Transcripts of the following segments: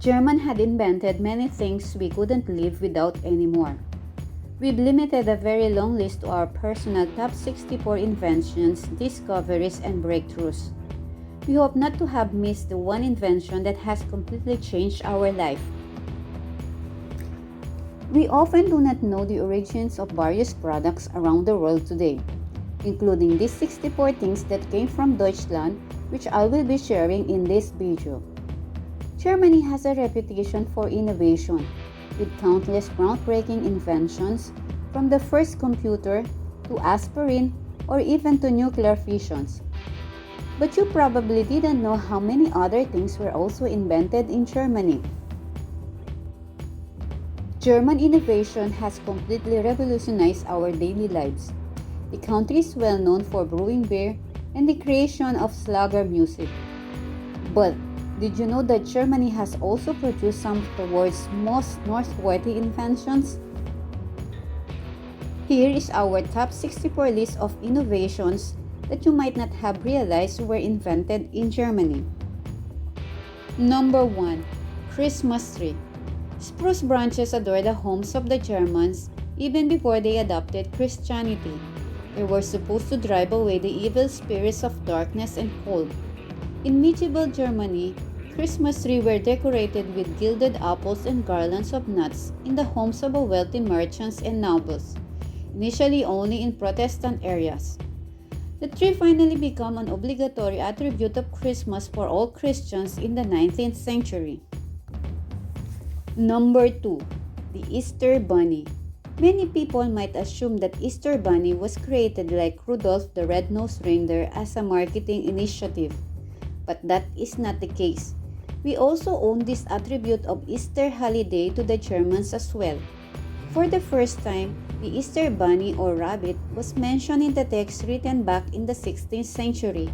German had invented many things we couldn't live without anymore. We've limited a very long list to our personal top 64 inventions, discoveries, and breakthroughs. We hope not to have missed the one invention that has completely changed our life. We often do not know the origins of various products around the world today, including these 64 things that came from Deutschland, which I will be sharing in this video. Germany has a reputation for innovation, with countless groundbreaking inventions, from the first computer to aspirin or even to nuclear fissions. But you probably didn't know how many other things were also invented in Germany. German innovation has completely revolutionized our daily lives. The country is well known for brewing beer and the creation of Schlager music. But did you know that Germany has also produced some of the world's most noteworthy inventions? Here is our top 64 list of innovations that you might not have realized were invented in Germany. Number 1. Christmas tree. Spruce branches adore the homes of the Germans even before they adopted Christianity. They were supposed to drive away the evil spirits of darkness and cold. In medieval Germany, Christmas trees were decorated with gilded apples and garlands of nuts in the homes of wealthy merchants and nobles, initially only in Protestant areas. The tree finally became an obligatory attribute of Christmas for all Christians in the 19th century. Number 2. The Easter Bunny. Many people might assume that Easter Bunny was created like Rudolph the Red-Nosed Reindeer as a marketing initiative. But that is not the case. We also owe this attribute of Easter holiday to the Germans as well. For the first time, the Easter bunny or rabbit was mentioned in the text written back in the 16th century,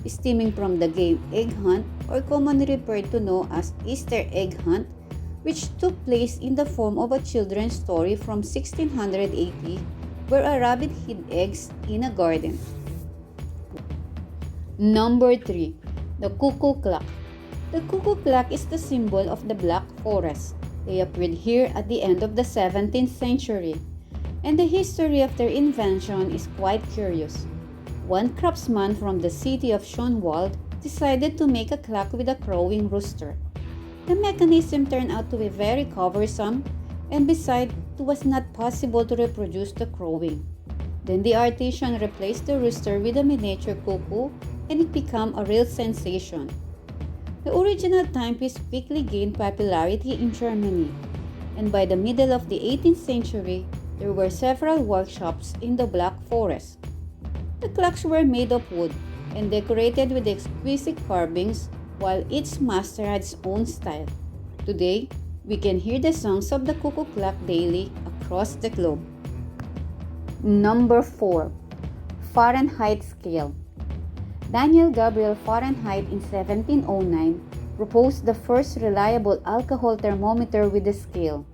stemming from the game egg hunt, or commonly referred to now as Easter egg hunt, which took place in the form of a children's story from 1680 where a rabbit hid eggs in a garden. Number 3. The cuckoo clock. The cuckoo clock is the symbol of the Black Forest. They appeared here at the end of the 17th century, and the history of their invention is quite curious. One craftsman from the city of Schönwald decided to make a clock with a crowing rooster. The mechanism turned out to be very cumbersome, and besides, it was not possible to reproduce the crowing. Then the artisan replaced the rooster with a miniature cuckoo, and it became a real sensation. The original timepiece quickly gained popularity in Germany, and by the middle of the 18th century, there were several workshops in the Black Forest. The clocks were made of wood and decorated with exquisite carvings, while each master had its own style. Today, we can hear the songs of the cuckoo clock daily across the globe. Number 4. Fahrenheit scale. Daniel Gabriel Fahrenheit in 1709 proposed the first reliable alcohol thermometer with a scale.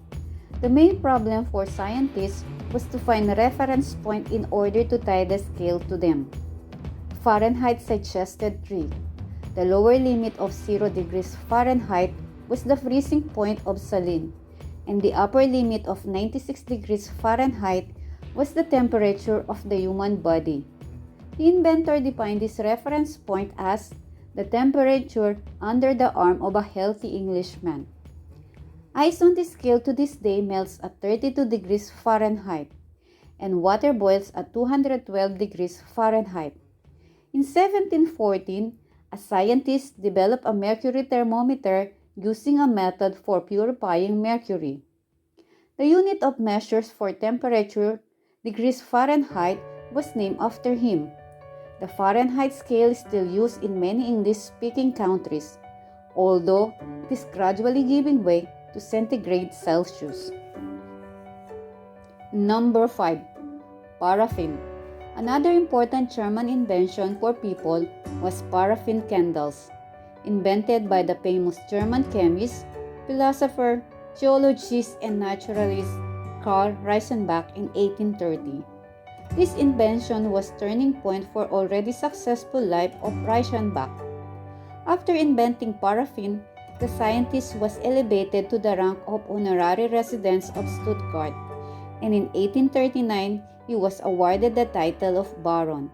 The main problem for scientists was to find a reference point in order to tie the scale to them. Fahrenheit suggested 3. The lower limit of 0 degrees Fahrenheit was the freezing point of Salin, and the upper limit of 96 degrees Fahrenheit was the temperature of the human body. The inventor defined this reference point as the temperature under the arm of a healthy Englishman. Ice on the scale to this day melts at 32 degrees Fahrenheit, and water boils at 212 degrees Fahrenheit. In 1714, a scientist developed a mercury thermometer using a method for purifying mercury. The unit of measures for temperature, degrees Fahrenheit, was named after him. The Fahrenheit scale is still used in many English-speaking countries, although it is gradually giving way to centigrade Celsius. Number 5. Paraffin. Another important German invention for people was paraffin candles, invented by the famous German chemist, philosopher, geologist, and naturalist Karl Reichenbach in 1830. This invention was turning point for already successful life of Reichenbach. After inventing paraffin, the scientist was elevated to the rank of honorary resident of Stuttgart, and in 1839 he was awarded the title of Baron.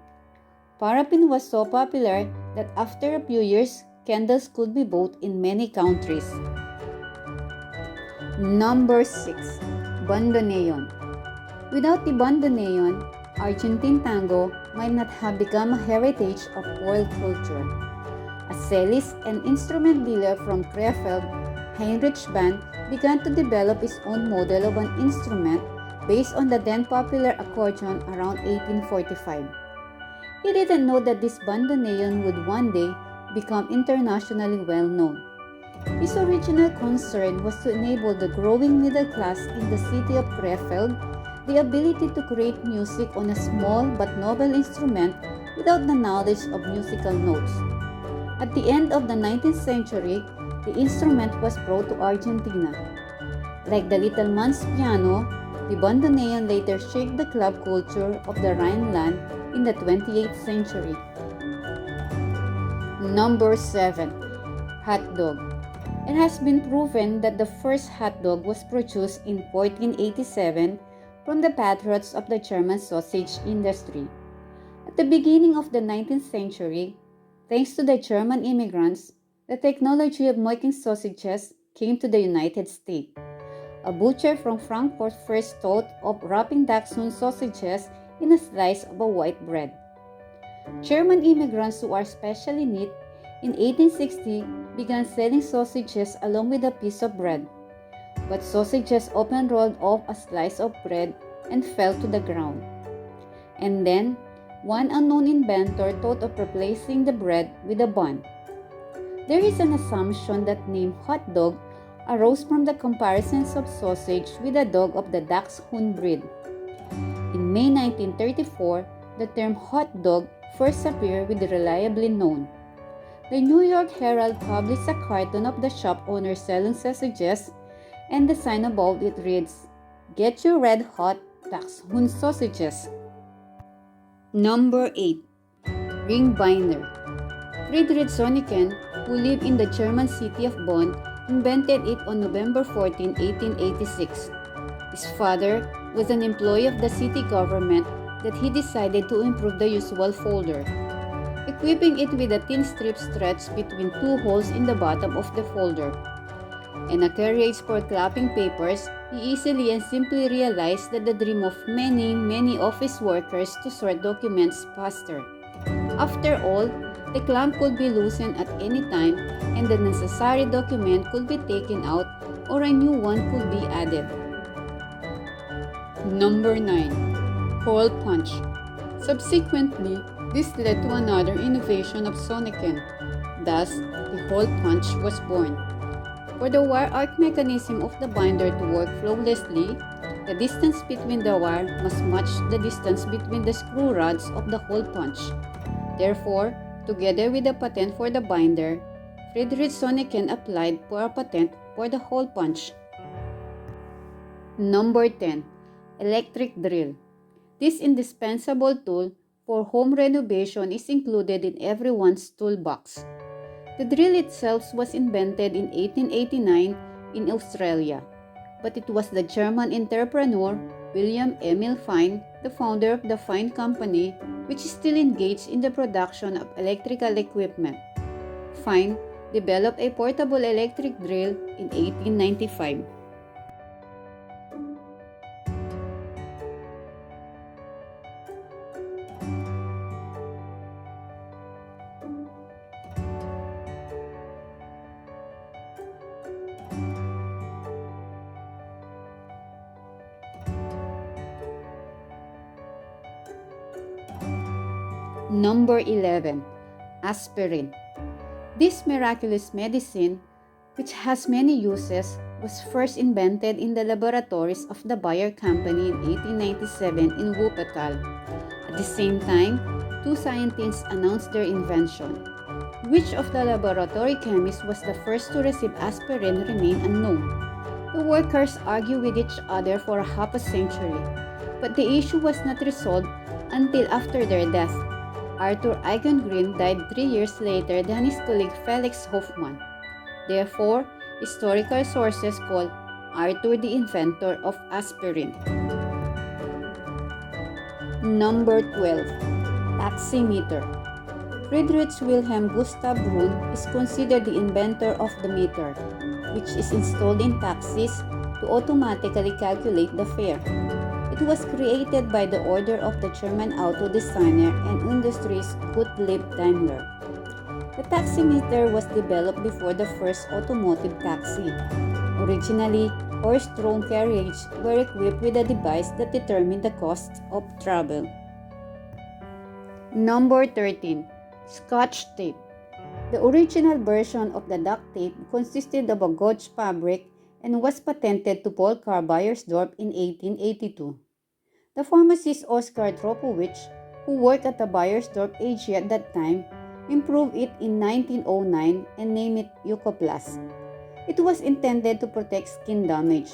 Paraffin was so popular that after a few years, candles could be bought in many countries. Number 6. Bandoneon. Without the bandoneon, Argentine tango might not have become a heritage of world culture. A cellist and instrument dealer from Krefeld, Heinrich Band, began to develop his own model of an instrument based on the then popular accordion around 1845. He didn't know that this bandoneon would one day become internationally well known. His original concern was to enable the growing middle class in the city of Krefeld the ability to create music on a small but noble instrument without the knowledge of musical notes. At the end of the 19th century, the instrument was brought to Argentina. Like the little man's piano, the bandoneon later shaped the club culture of the Rhineland in the 28th century. Number 7. Hot dog. It has been proven that the first hot dog was produced in 1487 from the patriots of the German sausage industry. At the beginning of the 19th century, thanks to the German immigrants, the technology of making sausages came to the United States. A butcher from Frankfurt first thought of wrapping dachshund sausages in a slice of a white bread. German immigrants who are specially neat in 1860 began selling sausages along with a piece of bread. But sausages often rolled off a slice of bread and fell to the ground. And then, one unknown inventor thought of replacing the bread with a bun. There is an assumption that name hot dog arose from the comparisons of sausage with a dog of the dachshund breed. In May 1934, the term hot dog first appeared with reliably known. The New York Herald published a cartoon of the shop owner selling sausages, and the sign above it reads, "Get your red hot dachshund sausages." Number 8. Ring binder. Friedrich Zonneken, who lived in the German city of Bonn, invented it on November 14, 1886. His father was an employee of the city government that he decided to improve the usual folder, equipping it with a thin strip stretched between two holes in the bottom of the folder. And a carriage for clapping papers, he easily and simply realized that the dream of many office workers to sort documents faster. After all, the clamp could be loosened at any time and the necessary document could be taken out or a new one could be added. Number 9. Hole punch. Subsequently, this led to another innovation of Zonneken. Thus, the hole punch was born. For the wire arc mechanism of the binder to work flawlessly, the distance between the wire must match the distance between the screw rods of the hole punch. Therefore, together with the patent for the binder, Friedrich Zonneken applied for a patent for the hole punch. Number 10. Electric drill. This indispensable tool for home renovation is included in everyone's toolbox. The drill itself was invented in 1889 in Australia, but it was the German entrepreneur William Emil Fine, the founder of the Fine Company, which is still engaged in the production of electrical equipment. Fine developed a portable electric drill in 1895. Number 11. Aspirin. This miraculous medicine, which has many uses, was first invented in the laboratories of the Bayer Company in 1897 in Wuppertal. At the same time, two scientists announced their invention. Which of the laboratory chemists was the first to receive aspirin remained unknown. The workers argued with each other for half a century, but the issue was not resolved until after their death. Arthur Eigengren died 3 years later than his colleague Felix Hoffmann. Therefore, historical sources call Arthur the inventor of aspirin. Number 12. Taximeter. Friedrich Wilhelm Gustav Brunn is considered the inventor of the meter, which is installed in taxis to automatically calculate the fare. It was created by the order of the German auto designer and industries Gottlieb Daimler. The taximeter was developed before the first automotive taxi. Originally, horse-drawn carriages were equipped with a device that determined the cost of travel. Number 13. Scotch tape. The original version of the duct tape consisted of a gauze fabric and was patented to Paul Carr Beiersdorf in 1882. The pharmacist Oskar Tropowicz, who worked at the Beiersdorf AG at that time, improved it in 1909 and named it Eucoplast. It was intended to protect skin damage.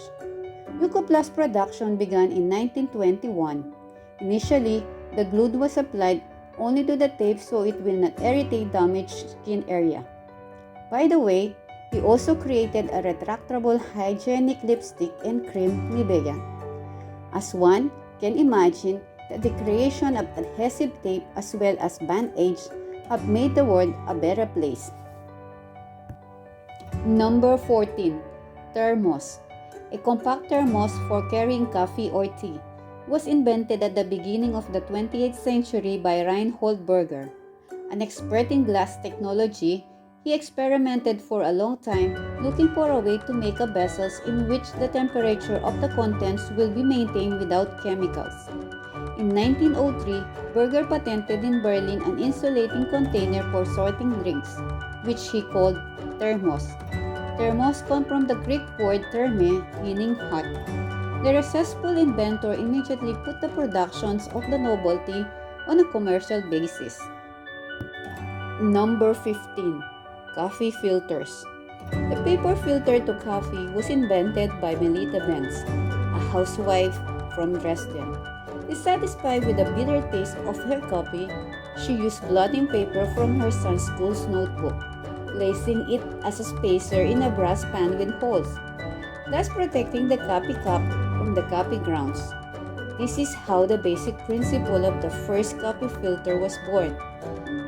Eucoplast production began in 1921. Initially, the glue was applied only to the tape so it will not irritate damaged skin area. By the way, he also created a retractable hygienic lipstick and cream Nivea. As one can imagine that the creation of adhesive tape as well as band-aids have made the world a better place. Number 14. Thermos. A compact thermos for carrying coffee or tea was invented at the beginning of the 20th century by Reinhold Berger. An expert in glass technology, he experimented for a long time looking for a way to make a vessels in which the temperature of the contents will be maintained without chemicals. In 1903, Berger patented in Berlin an insulating container for sorting drinks, which he called thermos. Thermos comes from the Greek word therme, meaning hot. The successful inventor immediately put the productions of the novelty on a commercial basis. Number 15. Coffee filters. The paper filter to coffee was invented by Melita Benz, a housewife from Dresden. Dissatisfied with the bitter taste of her coffee, she used blotting paper from her son's school's notebook, placing it as a spacer in a brass pan with holes, thus protecting the coffee cup from the coffee grounds. This is how the basic principle of the first coffee filter was born.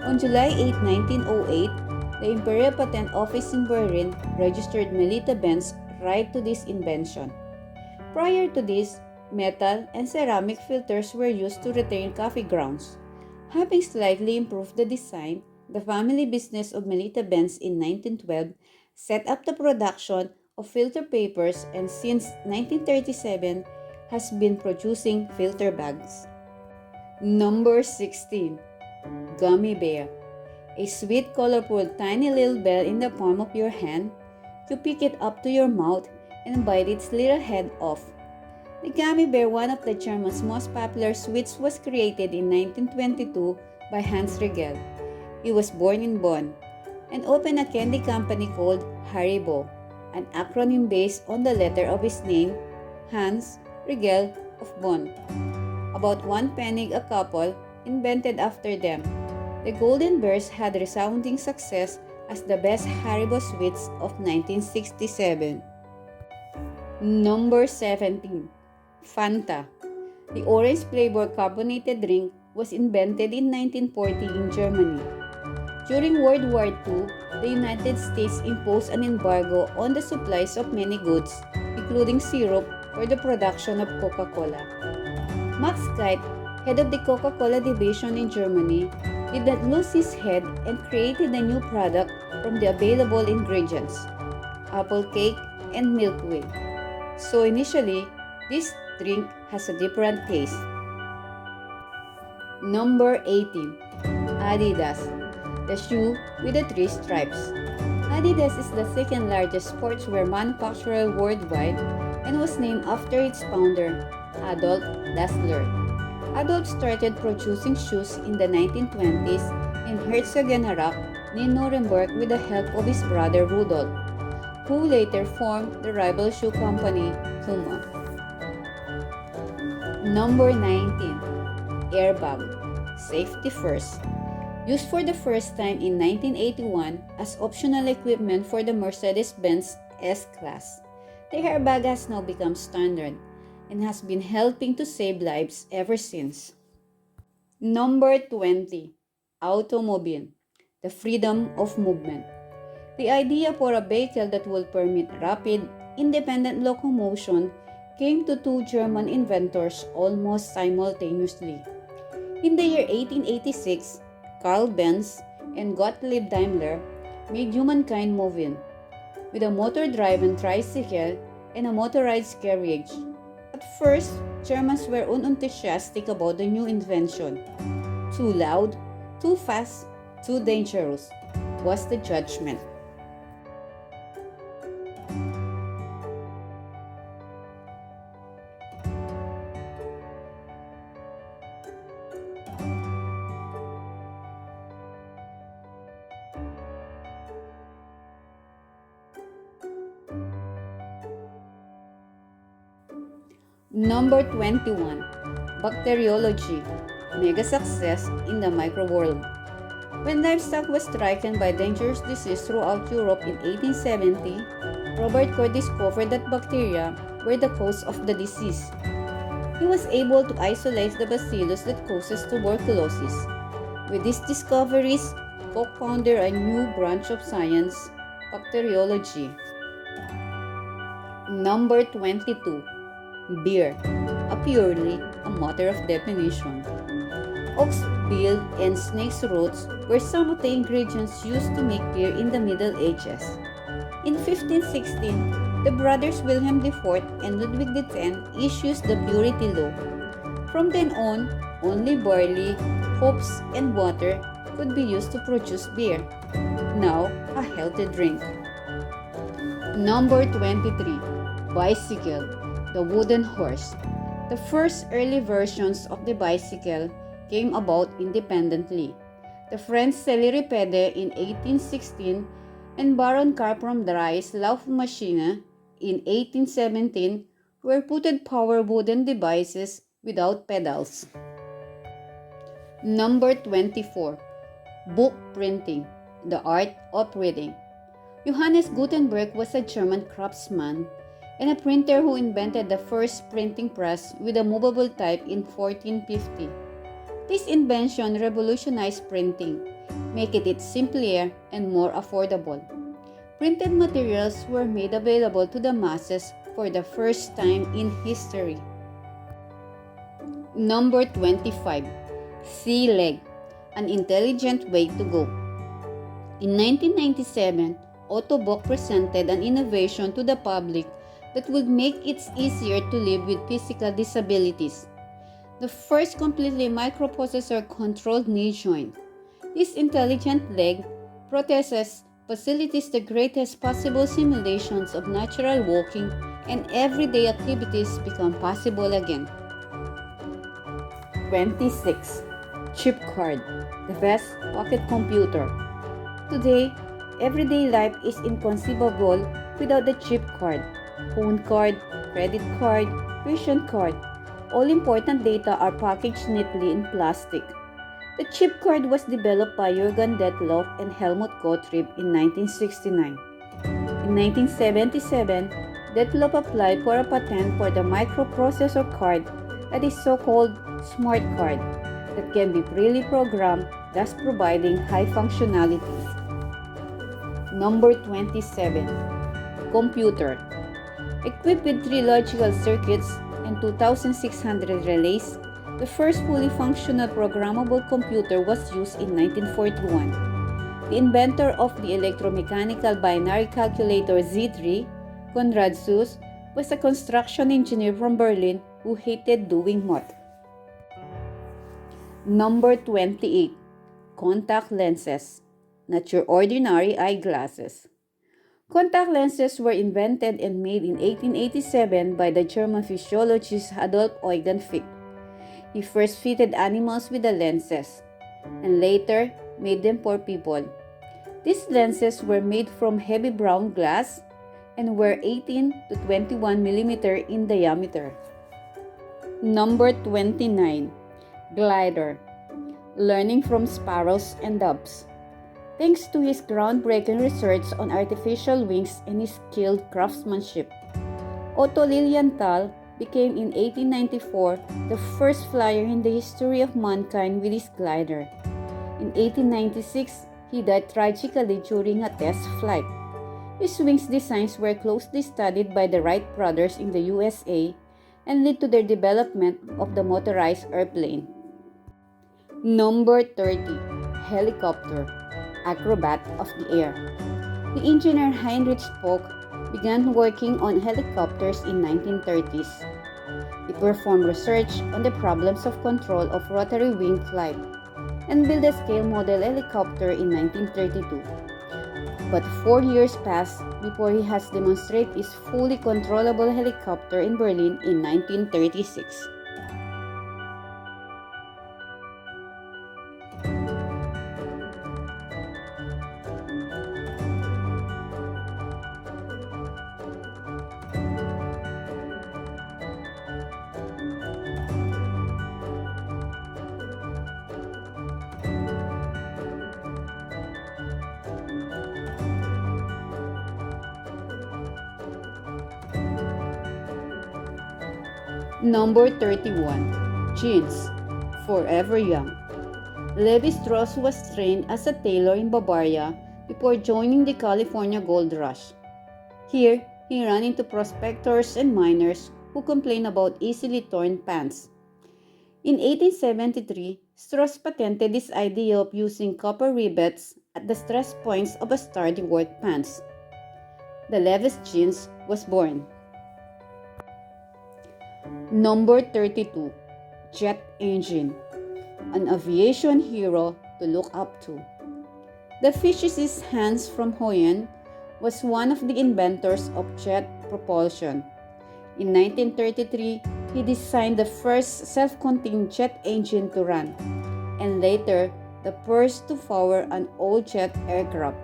On July 8, 1908, the Imperial Patent Office in Berlin registered Melita Benz right to this invention. Prior to this, metal and ceramic filters were used to retain coffee grounds. Having slightly improved the design, the family business of Melita Benz in 1912 set up the production of filter papers and since 1937 has been producing filter bags. Number 16. Gummy bear. A sweet, colorful, tiny little bell in the palm of your hand. You pick it up to your mouth and bite its little head off. The gummy bear, one of the German's most popular sweets, was created in 1922 by Hans Riegel. He was born in Bonn and opened a candy company called Haribo, an acronym based on the letter of his name, Hans Riegel of Bonn. About 1 penny a couple, invented after them. The Golden Bears had resounding success as the best Haribo sweets of 1967. Number 17. Fanta. The orange-flavored carbonated drink was invented in 1940 in Germany. During World War II, the United States imposed an embargo on the supplies of many goods, including syrup for the production of Coca-Cola. Max Kite, head of the Coca-Cola division in Germany, did not lose his head and created a new product from the available ingredients, apple cake and Milky Way. So initially, this drink has a different taste. Number 18. Adidas, the shoe with the 3 stripes. Adidas is the second largest sportswear manufacturer worldwide and was named after its founder, Adolf Dassler. Adolf started producing shoes in the 1920s in Herzogenaurach near Nuremberg with the help of his brother Rudolf, who later formed the rival shoe company Puma. Number 19. Airbag. Safety first. Used for the first time in 1981 as optional equipment for the Mercedes-Benz S-Class. The airbag has now become standard and has been helping to save lives ever since. Number 20. Automobile. The freedom of movement. The idea for a vehicle that will permit rapid, independent locomotion came to two German inventors almost simultaneously. In the year 1886, Carl Benz and Gottlieb Daimler made humankind moving with a motor-driven tricycle and a motorized carriage. At first, Germans were unenthusiastic about the new invention. Too loud, too fast, too dangerous was the judgment. Number 21. Bacteriology. Mega success in the micro world. When livestock was stricken by dangerous disease throughout Europe in 1870, Robert Koch discovered that bacteria were the cause of the disease. He was able to isolate the bacillus that causes tuberculosis. With these discoveries, Koch founded a new branch of science, bacteriology. Number 22. Beer, a purely a matter of definition. Ox bill and snake's roots were some of the ingredients used to make beer in the Middle Ages. In 1516, the brothers Wilhelm IV and Ludwig X issued the purity law. From then on, only barley, hops, and water could be used to produce beer, now a healthy drink. Number 23. Bicycle, the wooden horse. The first early versions of the bicycle came about independently. The French Céléripede in 1816 and Baron Carpron Dries Laufmaschine in 1817 were putted power wooden devices without pedals. Number 24. Book printing, the art of reading. Johannes Gutenberg was a German craftsman and a printer who invented the first printing press with a movable type in 1450. This invention revolutionized printing, making it simpler and more affordable. Printed materials were made available to the masses for the first time in history. Number 25. Sea leg, an intelligent way to go. In 1997, Otto Bock presented an innovation to the public that would make it easier to live with physical disabilities. The first completely microprocessor-controlled knee joint. This intelligent leg prosthesis facilitates the greatest possible simulations of natural walking, and everyday activities become possible again. 26. Chip card, the best pocket computer. Today, everyday life is inconceivable without the chip card. Phone card, credit card, fission card. All important data are packaged neatly in plastic. The chip card was developed by Jürgen Detloff and Helmut Gottlieb in 1969. In 1977, Detloff applied for a patent for the microprocessor card that is so-called smart card that can be freely programmed, thus providing high functionality. Number 27. Computer. Equipped with 3 logical circuits and 2,600 relays, the first fully functional programmable computer was used in 1941. The inventor of the electromechanical binary calculator Z3, Konrad Zuse, was a construction engineer from Berlin who hated doing math. Number 28. Contact lenses, not your ordinary eyeglasses. Contact lenses were invented and made in 1887 by the German physiologist Adolf Eugen Fick. He first fitted animals with the lenses and later made them for people. These lenses were made from heavy brown glass and were 18 to 21 mm in diameter. Number 29. Glider. learning from sparrows and doves. Thanks to his groundbreaking research on artificial wings and his skilled craftsmanship, Otto Lilienthal became in 1894 the first flyer in the history of mankind with his glider. In 1896, he died tragically during a test flight. His wings designs were closely studied by the Wright brothers in the USA and led to their development of the motorized airplane. Number 30. Helicopter, acrobat of the air. The engineer Heinrich Spock began working on helicopters in 1930s. He performed research on the problems of control of rotary wing flight and built a scale model helicopter in 1932. But 4 years passed before he has demonstrated his fully controllable helicopter in Berlin in 1936. Number 31. Jeans, forever young. Levi Strauss was trained as a tailor in Bavaria before joining the California Gold Rush. Here, he ran into prospectors and miners who complained about easily torn pants. In 1873, Strauss patented this idea of using copper rivets at the stress points of a sturdy work pants. The Levi's jeans was born. Number 32. Jet engine, an aviation hero to look up to. The physicist Hans von Hoyen was one of the inventors of jet propulsion. In 1933, he designed the first self-contained jet engine to run, and later the first to power an all-jet aircraft.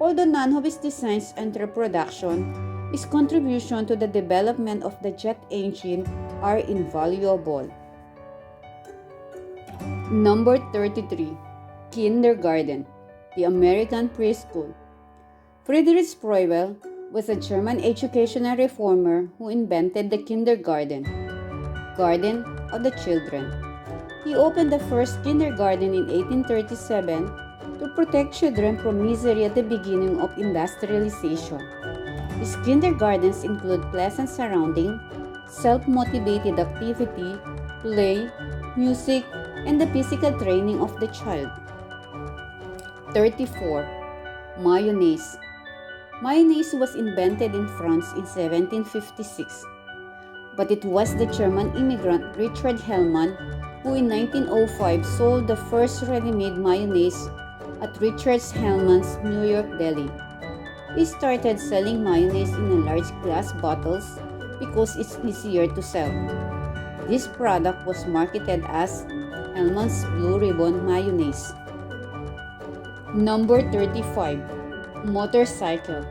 Although none of his designs entered production, his contribution to the development of the jet engine are invaluable. Number 33. Kindergarten, the American preschool. Friedrich Spreuel was a German educational reformer who invented the kindergarten, garden of the children. He opened the first kindergarten in 1837 to protect children from misery at the beginning of industrialization. His kindergartens include pleasant surroundings, self-motivated activity, play, music, and the physical training of the child. 34. Mayonnaise. Mayonnaise was invented in France in 1756, but it was the German immigrant Richard Hellman who in 1905 sold the first ready-made mayonnaise at Richard Hellman's New York Deli. He started selling mayonnaise in large glass bottles because it's easier to sell. This product was marketed as Hellman's Blue Ribbon Mayonnaise. Number 35. Motorcycle,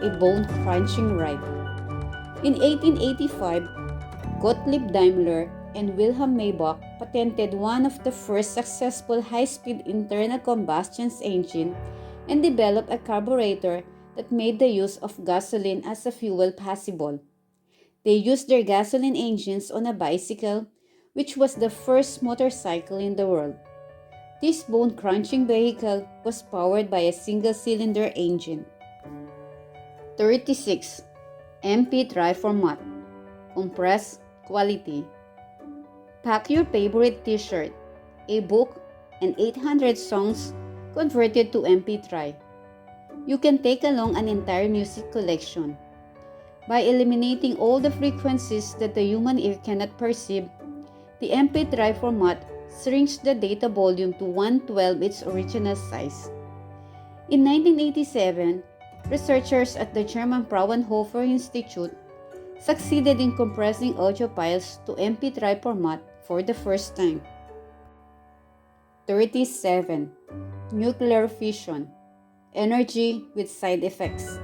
a bone-crunching ride. In 1885, Gottlieb Daimler and Wilhelm Maybach patented one of the first successful high-speed internal combustion engine and developed a carburetor that made the use of gasoline as a fuel possible. They used their gasoline engines on a bicycle, which was the first motorcycle in the world. This bone-crunching vehicle was powered by a single-cylinder engine. 36. MP3 format, compressed quality. Pack your favorite t-shirt, a book, and 800 songs converted to MP3. You can take along an entire music collection. By eliminating all the frequencies that the human ear cannot perceive, the MP3 format shrinks the data volume to 1/12 its original size. In 1987, researchers at the German Fraunhofer Institute succeeded in compressing audio files to MP3 format for the first time. 37. Nuclear fission, energy with side effects.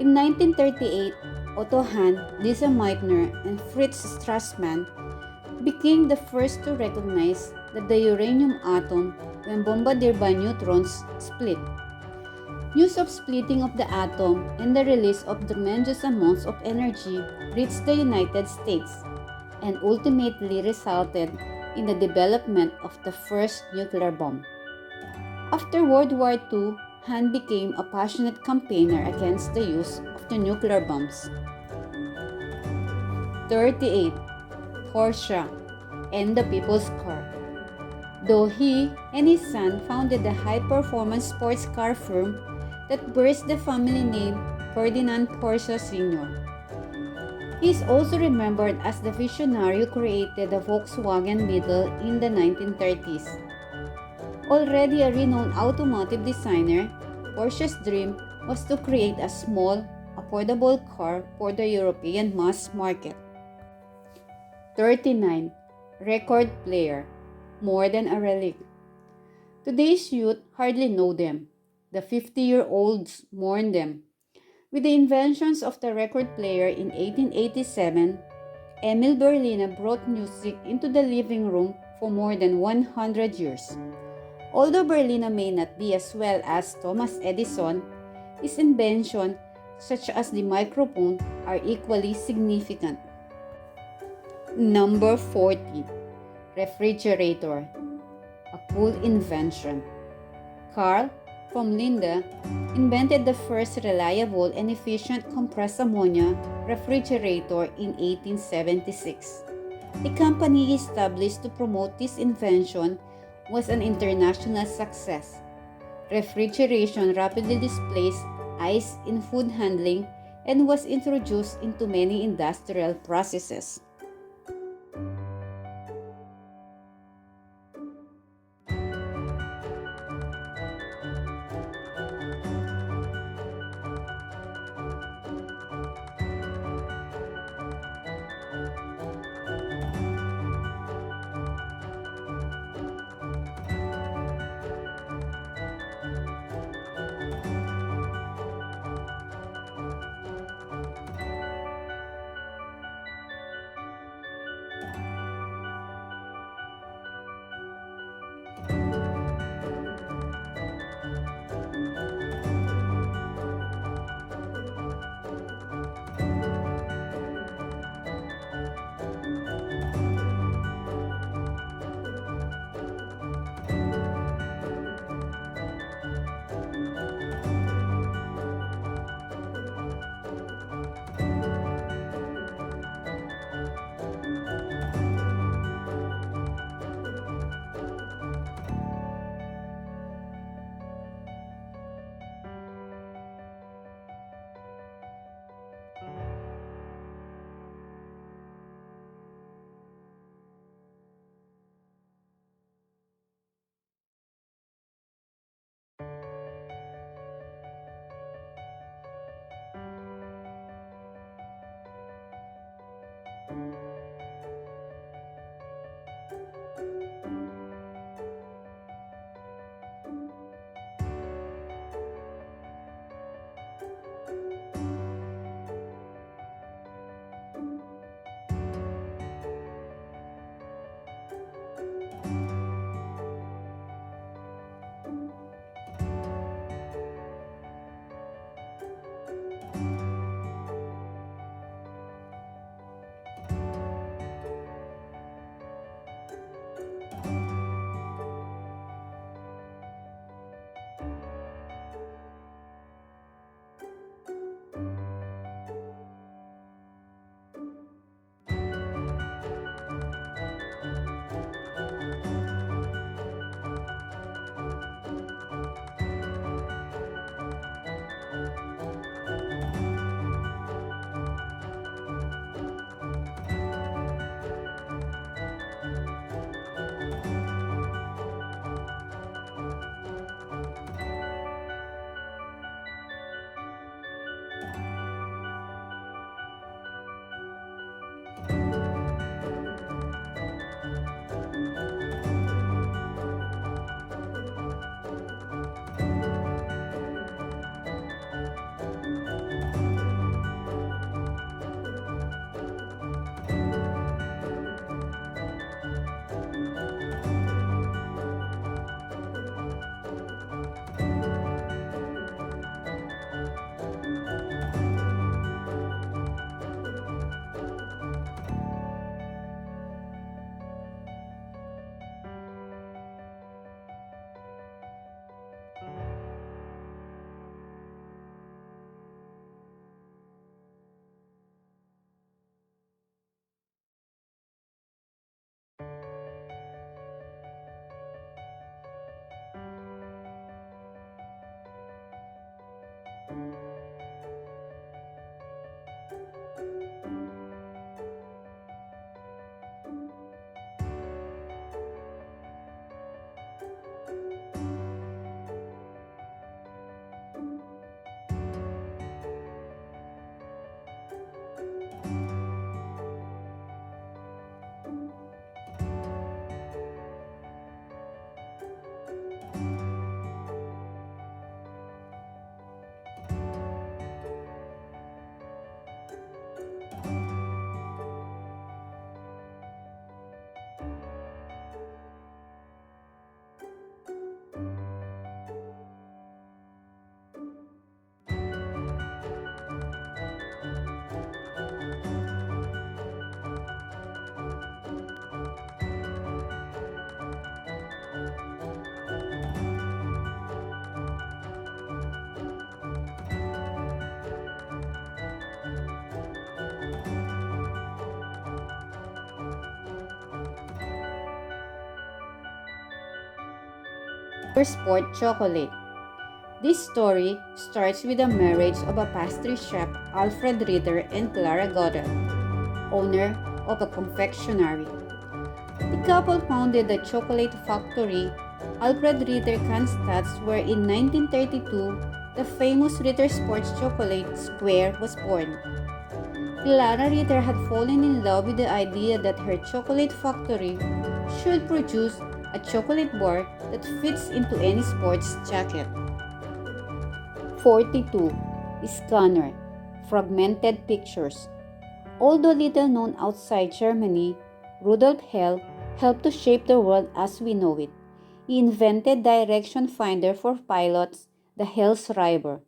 In 1938, Otto Hahn, Lisa Meitner, and Fritz Strassmann became the first to recognize that the uranium atom, when bombarded by neutrons, split. News of splitting of the atom and the release of tremendous amounts of energy reached the United States and ultimately resulted in the development of the first nuclear bomb. After World War II, Han became a passionate campaigner against the use of the nuclear bombs. 38. Porsche and the People's Car. Though he and his son founded the high-performance sports car firm that bears the family name Ferdinand Porsche Sr. He is also remembered as the visionary who created the Volkswagen Beetle in the 1930s. Already a renowned automotive designer, Porsche's dream was to create a small, affordable car for the European mass market. 39. Record player, more than a relic. Today's youth hardly know them. The 50-year-olds mourn them. With the inventions of the record player in 1887, Emil Berliner brought music into the living room for more than 100 years. Although Berliner may not be as well as Thomas Edison, his inventions, such as the microphone, are equally significant. Number 40. Refrigerator, a cool invention. Carl from Linde invented the first reliable and efficient compressed ammonia refrigerator in 1876. The company he established to promote this invention was an international success. Refrigeration rapidly displaced ice in food handling and was introduced into many industrial processes. sport chocolate. This story starts with the marriage of a pastry chef, Alfred Ritter, and Clara Goddard, owner of a confectionery. The couple founded the chocolate factory Alfred Ritter Kronstadt, where in 1932 the famous Ritter Sports Chocolate Square was born. Clara Ritter had fallen in love with the idea that her chocolate factory should produce a chocolate bar that fits into any sports jacket. 42. Scanner. Fragmented pictures. Although little known outside Germany, Rudolf Hell helped to shape the world as we know it. He invented direction finder for pilots, the Hellschreiber,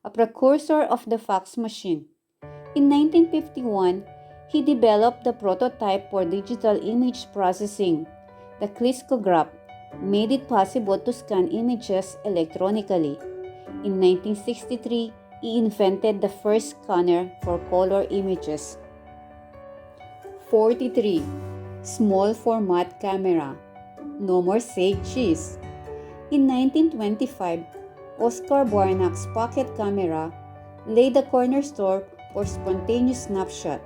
a precursor of the fax machine. In 1951, he developed the prototype for digital image processing. The Kliskograph made it possible to scan images electronically. In 1963, he invented the first scanner for color images. 43. Small format camera. No more say cheese. In 1925, Oscar Barnack's pocket camera laid the cornerstone for spontaneous snapshot.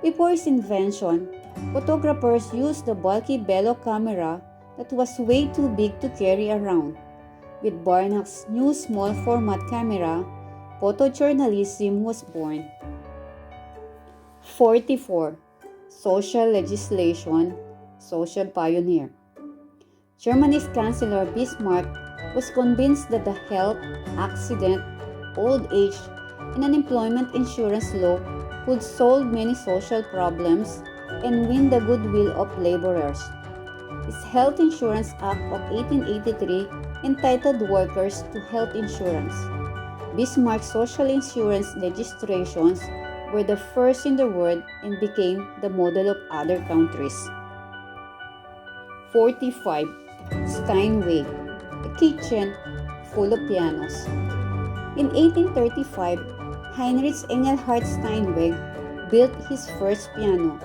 Before his invention, photographers used the bulky Bello camera that was way too big to carry around. With Barnack's new small format camera, photojournalism was born. 44. Social legislation, social pioneer. Germany's Chancellor Bismarck was convinced that the health, accident, old age, and unemployment insurance law could solve many social problems and win the goodwill of laborers. His Health Insurance Act of 1883 entitled workers to health insurance. Bismarck's social insurance legislations were the first in the world and became the model of other countries. 45. Steinway, a kitchen full of pianos. In 1835, Heinrich Engelhard Steinweg built his first piano.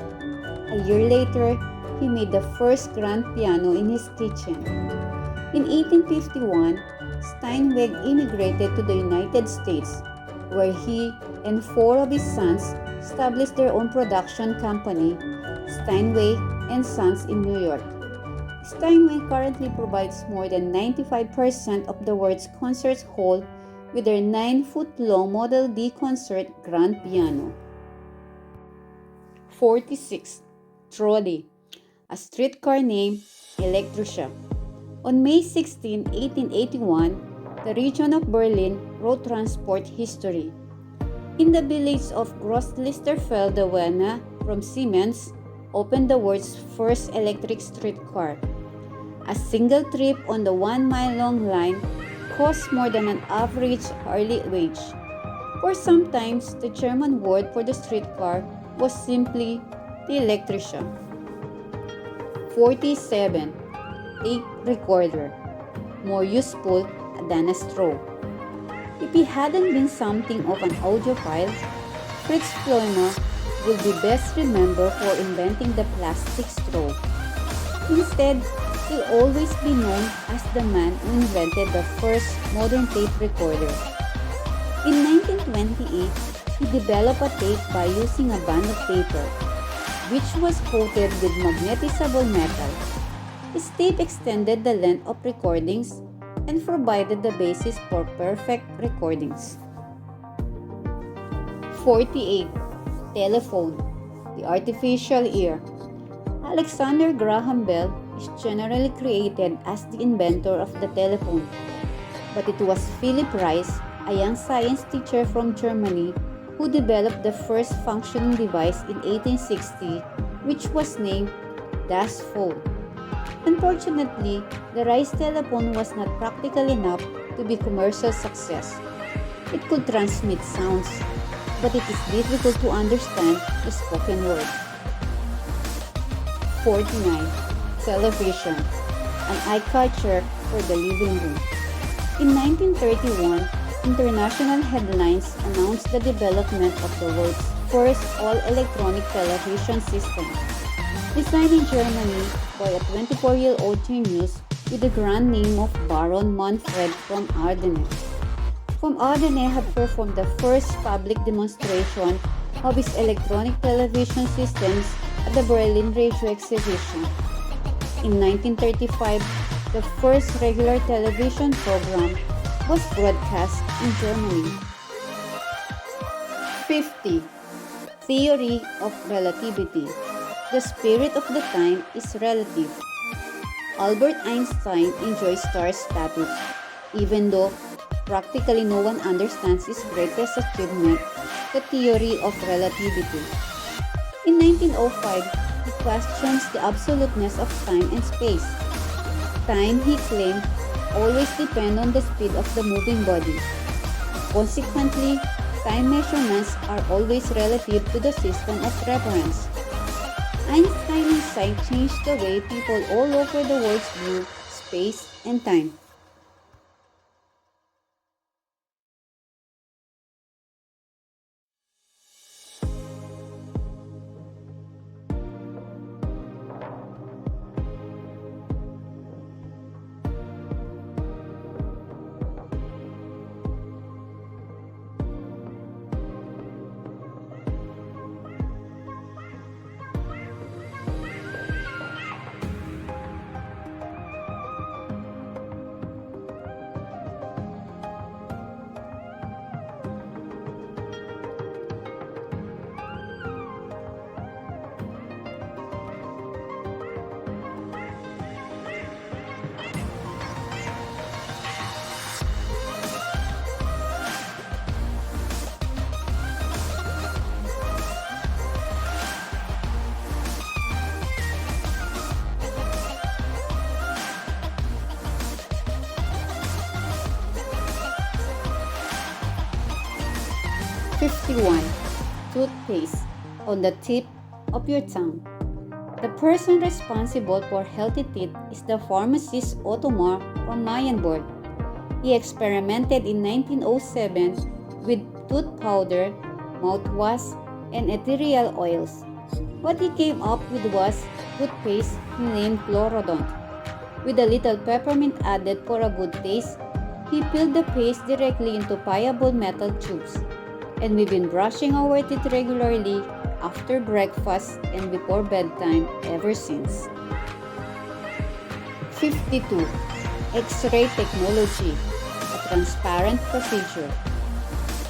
A year later, he made the first grand piano in his kitchen. In 1851, Steinweg immigrated to the United States, where he and four of his sons established their own production company, Steinway and Sons in New York. Steinway currently provides more than 95% of the world's concert hall with their 9-foot-long Model D concert grand piano. 46. Trolley, a streetcar named Elektrische. On May 16, 1881, the region of Berlin wrote transport history. In the village of Großlichterfelde Wenne from Siemens opened the world's first electric streetcar. A single trip on the 1-mile-long line cost more than an average hourly wage. For sometimes, the German word for the streetcar was simply the Elektrische. 47. Tape recorder, more useful than a straw. If he hadn't been something of an audiophile, Fritz Fleumer will be best remembered for inventing the plastic straw. Instead, he'll always be known as the man who invented the first modern tape recorder. In 1928, he developed a tape by using a band of paper, which was coated with magnetizable metal. His tape extended the length of recordings and provided the basis for perfect recordings. 48. Telephone, the artificial ear. Alexander Graham Bell is generally credited as the inventor of the telephone, but it was Philip Reis, a young science teacher from Germany, who developed the first functioning device in 1860, which was named Das Phone. Unfortunately, the Reis telephone was not practical enough to be commercial success. It could transmit sounds, but it is difficult to understand the spoken word. 49. Television, an eye catcher for the living room. In 1931, international headlines announced the development of the world's first all-electronic television system. Designed in Germany by a 24-year-old genius with the grand name of Baron Manfred von Ardenne. Von Ardenne had performed the first public demonstration of his electronic television systems at the Berlin Radio Exhibition. In 1935, the first regular television program was broadcast in Germany. 50. Theory of relativity. The spirit of the time is relative. Albert Einstein enjoys star status, even though practically no one understands his greatest achievement, the theory of relativity. In 1905, he questions the absoluteness of time and space. Time, he claimed, always depends on the speed of the moving body. Consequently, time measurements are always relative to the system of reference. Einstein's insight changed the way people all over the world view space and time. Toothpaste on the tip of your tongue. The person responsible for healthy teeth is the pharmacist Ottomar von Mayenburg. He experimented in 1907 with tooth powder, mouthwash, and ethereal oils. What he came up with was toothpaste he named Chlorodont. With a little peppermint added for a good taste, he filled the paste directly into pliable metal tubes. And we've been brushing our teeth regularly after breakfast and before bedtime ever since. 52. X-ray technology, a transparent procedure.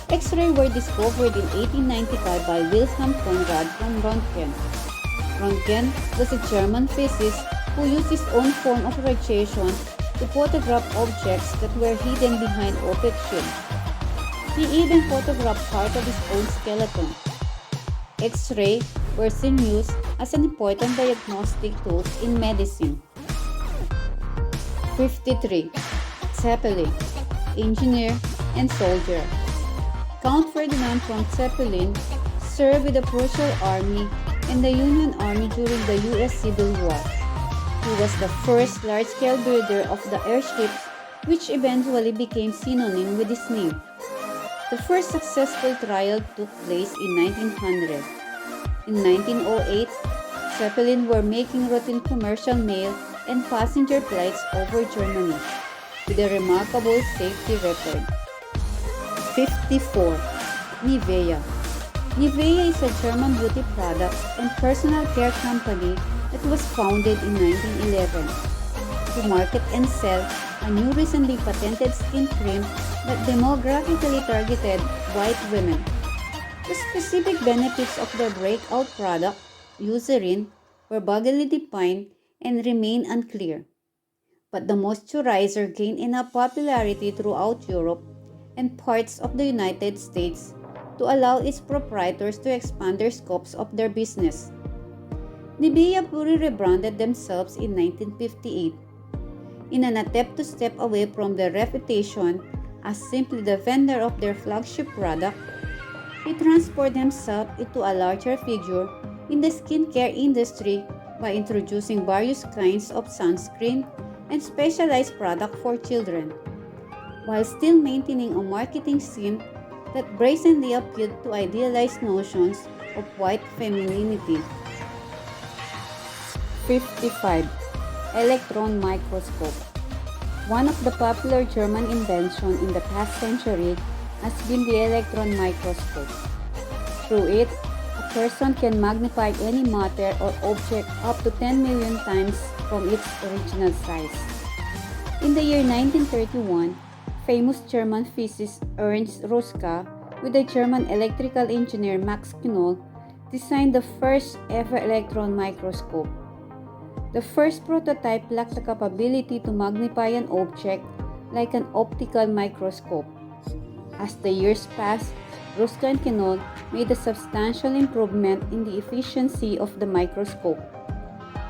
X-ray were discovered in 1895 by Wilhelm Conrad von Röntgen. Röntgen was a German physicist who used his own form of radiation to photograph objects that were hidden behind opaque shields. He even photographed part of his own skeleton. X-ray were soon used as an important diagnostic tool in medicine. 53. Zeppelin, engineer and soldier. Count Ferdinand von Zeppelin served with the Prussian Army and the Union Army during the U.S. Civil War. He was the first large-scale builder of the airships, which eventually became synonym with his name. The first successful trial took place in 1900. In 1908, Zeppelin were making routine commercial mail and passenger flights over Germany, with a remarkable safety record. 54. Nivea. Nivea is a German beauty product and personal care company that was founded in 1911 to market and sell a new recently patented skin cream that demographically targeted white women. The specific benefits of their breakout product, Eucerin, were vaguely defined and remain unclear. But the moisturizer gained enough popularity throughout Europe and parts of the United States to allow its proprietors to expand their scopes of their business. Nivea fully rebranded themselves in 1958 in an attempt to step away from their reputation as simply the vendor of their flagship product. He transformed himself into a larger figure in the skincare industry by introducing various kinds of sunscreen and specialized products for children, while still maintaining a marketing scheme that brazenly appealed to idealized notions of white femininity. 55. Electron microscope. One of the popular German inventions in the past century has been the electron microscope. Through it, a person can magnify any matter or object up to 10 million times from its original size. In the year 1931, famous German physicist Ernst Röska with the German electrical engineer Max Knoll designed the first ever electron microscope. The first prototype lacked the capability to magnify an object like an optical microscope. As the years passed, Röska and Knoll made a substantial improvement in the efficiency of the microscope.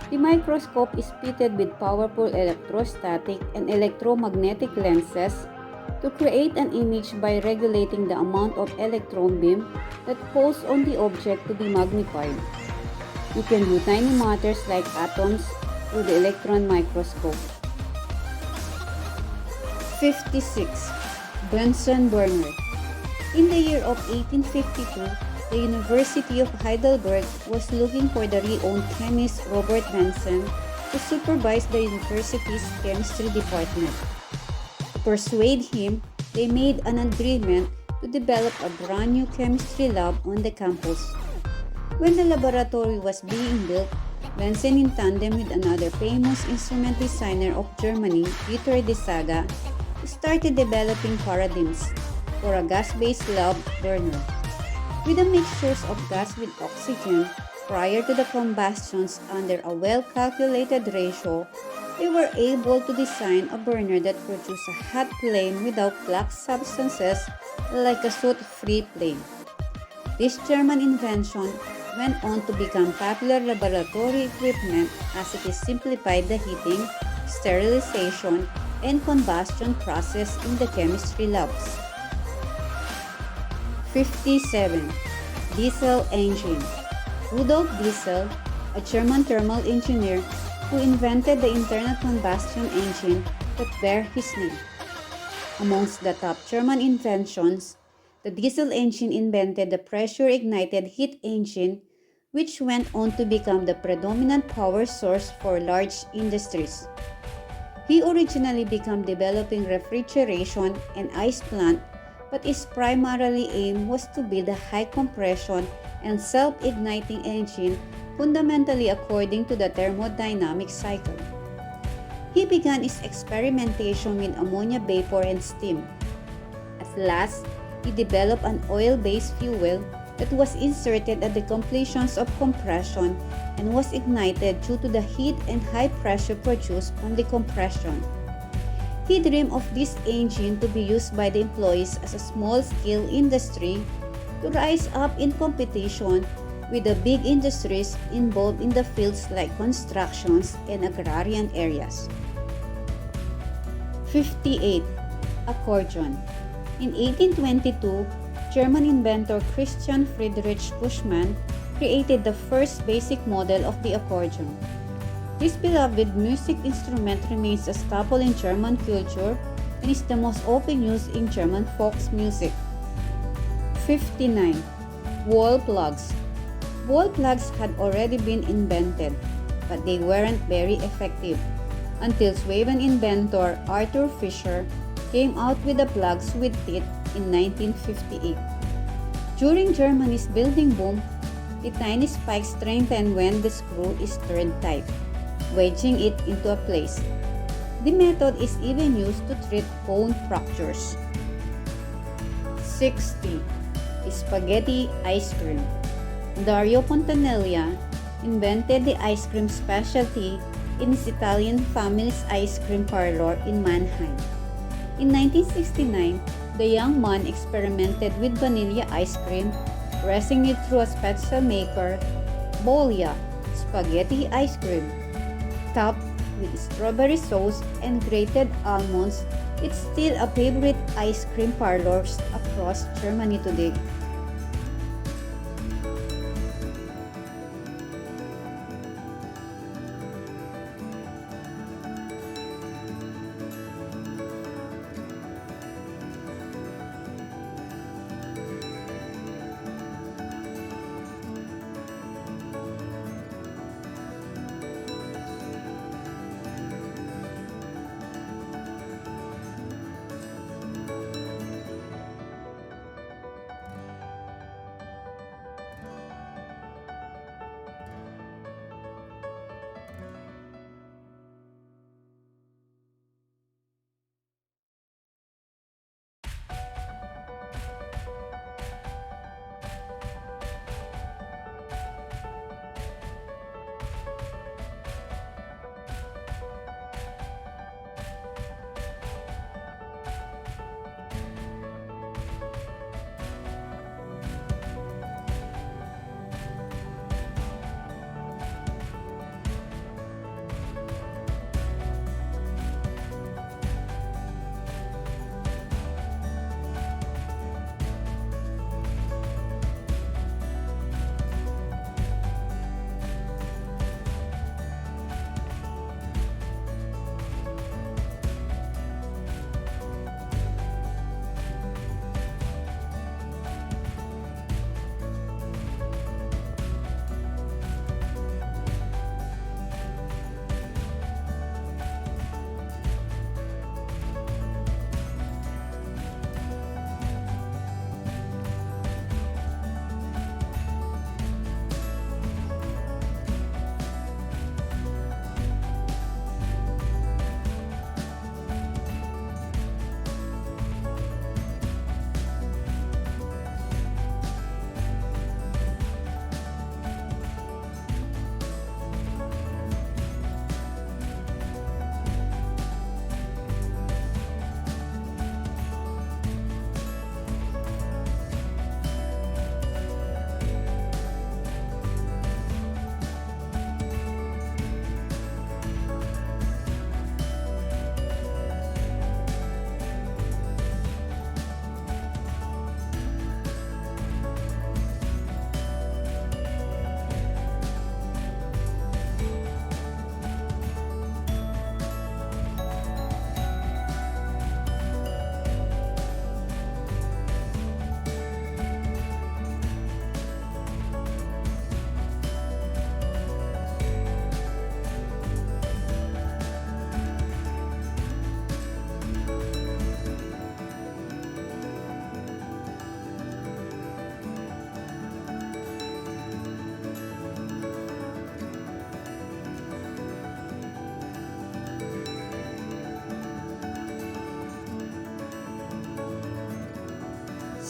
The microscope is fitted with powerful electrostatic and electromagnetic lenses to create an image by regulating the amount of electron beam that falls on the object to be magnified. You can view tiny matters like atoms through the electron microscope. 56. Bunsen burner. In the year of 1852, the University of Heidelberg was looking for the renowned chemist Robert Bunsen to supervise the university's chemistry department. To persuade him, they made an agreement to develop a brand new chemistry lab on the campus. When the laboratory was being built, Bunsen, in tandem with another famous instrument designer of Germany, Peter de Saga, started developing paradigms for a gas-based lab burner. With the mixtures of gas with oxygen prior to the combustions under a well-calculated ratio, they were able to design a burner that produced a hot flame without black substances like a soot-free flame. This German invention went on to become popular laboratory equipment as it simplified the heating, sterilization, and combustion process in the chemistry labs. 57. Diesel engine. Rudolf Diesel, a German thermal engineer who invented the internal combustion engine that bear his name. Amongst the top German inventions, the diesel engine invented the pressure-ignited heat engine, which went on to become the predominant power source for large industries. He originally began developing refrigeration and ice plant, but his primarily aim was to build a high compression and self-igniting engine fundamentally according to the thermodynamic cycle. He began his experimentation with ammonia vapor and steam. At last, he developed an oil-based fuel that was inserted at the completions of compression and was ignited due to the heat and high pressure produced from the compression. He dreamed of this engine to be used by the employees as a small-scale industry to rise up in competition with the big industries involved in the fields like constructions and agrarian areas. 58. Accordion. In 1822, German inventor Christian Friedrich Buschmann created the first basic model of the accordion. This beloved music instrument remains a staple in German culture and is the most often used in German folk music. 59. Wall plugs. Wall plugs had already been invented, but they weren't very effective until Swabian inventor Arthur Fischer came out with the plugs with teeth in 1958. During Germany's building boom, the tiny spikes strengthen when the screw is turned tight, wedging it into a place. The method is even used to treat bone fractures. 60. Spaghetti ice cream. Dario Fontanella invented the ice cream specialty in his Italian family's ice cream parlor in Mannheim. In 1969, the young man experimented with vanilla ice cream, pressing it through a special maker, Bolia, spaghetti ice cream. Topped with strawberry sauce and grated almonds, it's still a favorite ice cream parlors across Germany today.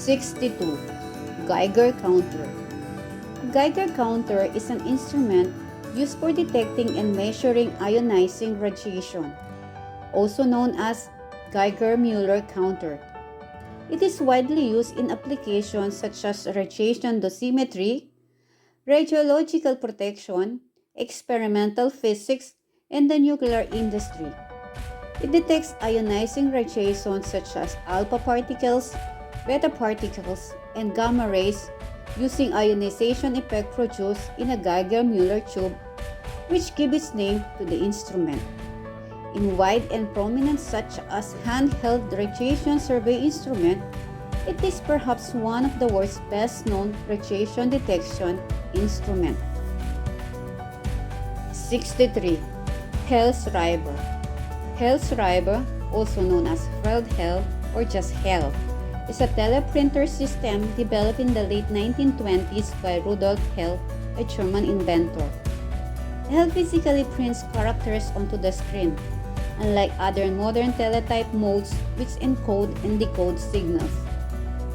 62. Geiger counter. A Geiger counter is an instrument used for detecting and measuring ionizing radiation, also known as Geiger-Müller counter. It is widely used in applications such as radiation dosimetry, radiological protection, experimental physics, and the nuclear industry. It detects ionizing radiation such as alpha particles, beta particles, and gamma rays using ionization effect produced in a Geiger-Müller tube, which gives its name to the instrument. In wide and prominent such as handheld radiation survey instrument, it is perhaps one of the world's best-known radiation detection instrument. 63. Hellschreiber. Hellschreiber, also known as Feldhell or just Hell, is a teleprinter system developed in the late 1920s by Rudolf Hell, a German inventor. Hell physically prints characters onto the screen, unlike other modern teletype modes which encode and decode signals.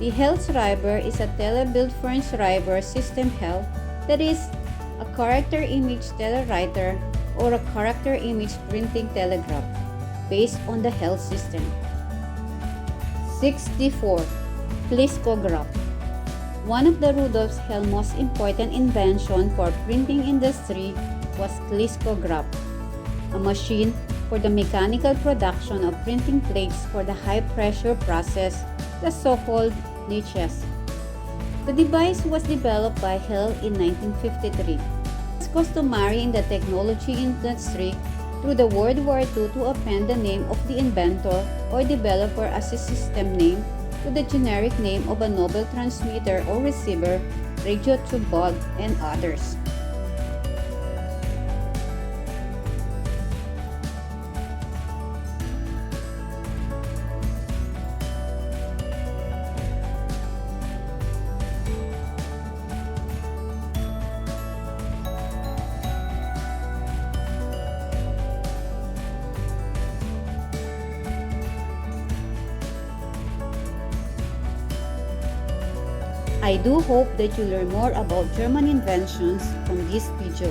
The Hellschreiber is a tele-built Fernschreiber system Hell, that is, a character image telewriter or a character image printing telegraph, based on the Hell system. 64. Pliscograph. One of the Rudolf Hell most important invention for printing industry was Pliscograph, a machine for the mechanical production of printing plates for the high-pressure process, the so-called niches. The device was developed by Hell in 1953. It's customary in the technology industry through the World War II to append the name of the inventor or developer as a system name to the generic name of a novel transmitter or receiver, radio tube bulb, and others. I do hope that you learn more about German inventions from this video.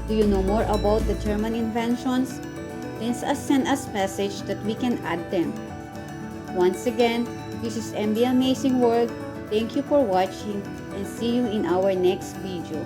Do you know more about the German inventions? Then send us message that we can add them. Once again, this is MB Amazing World. Thank you for watching and see you in our next video.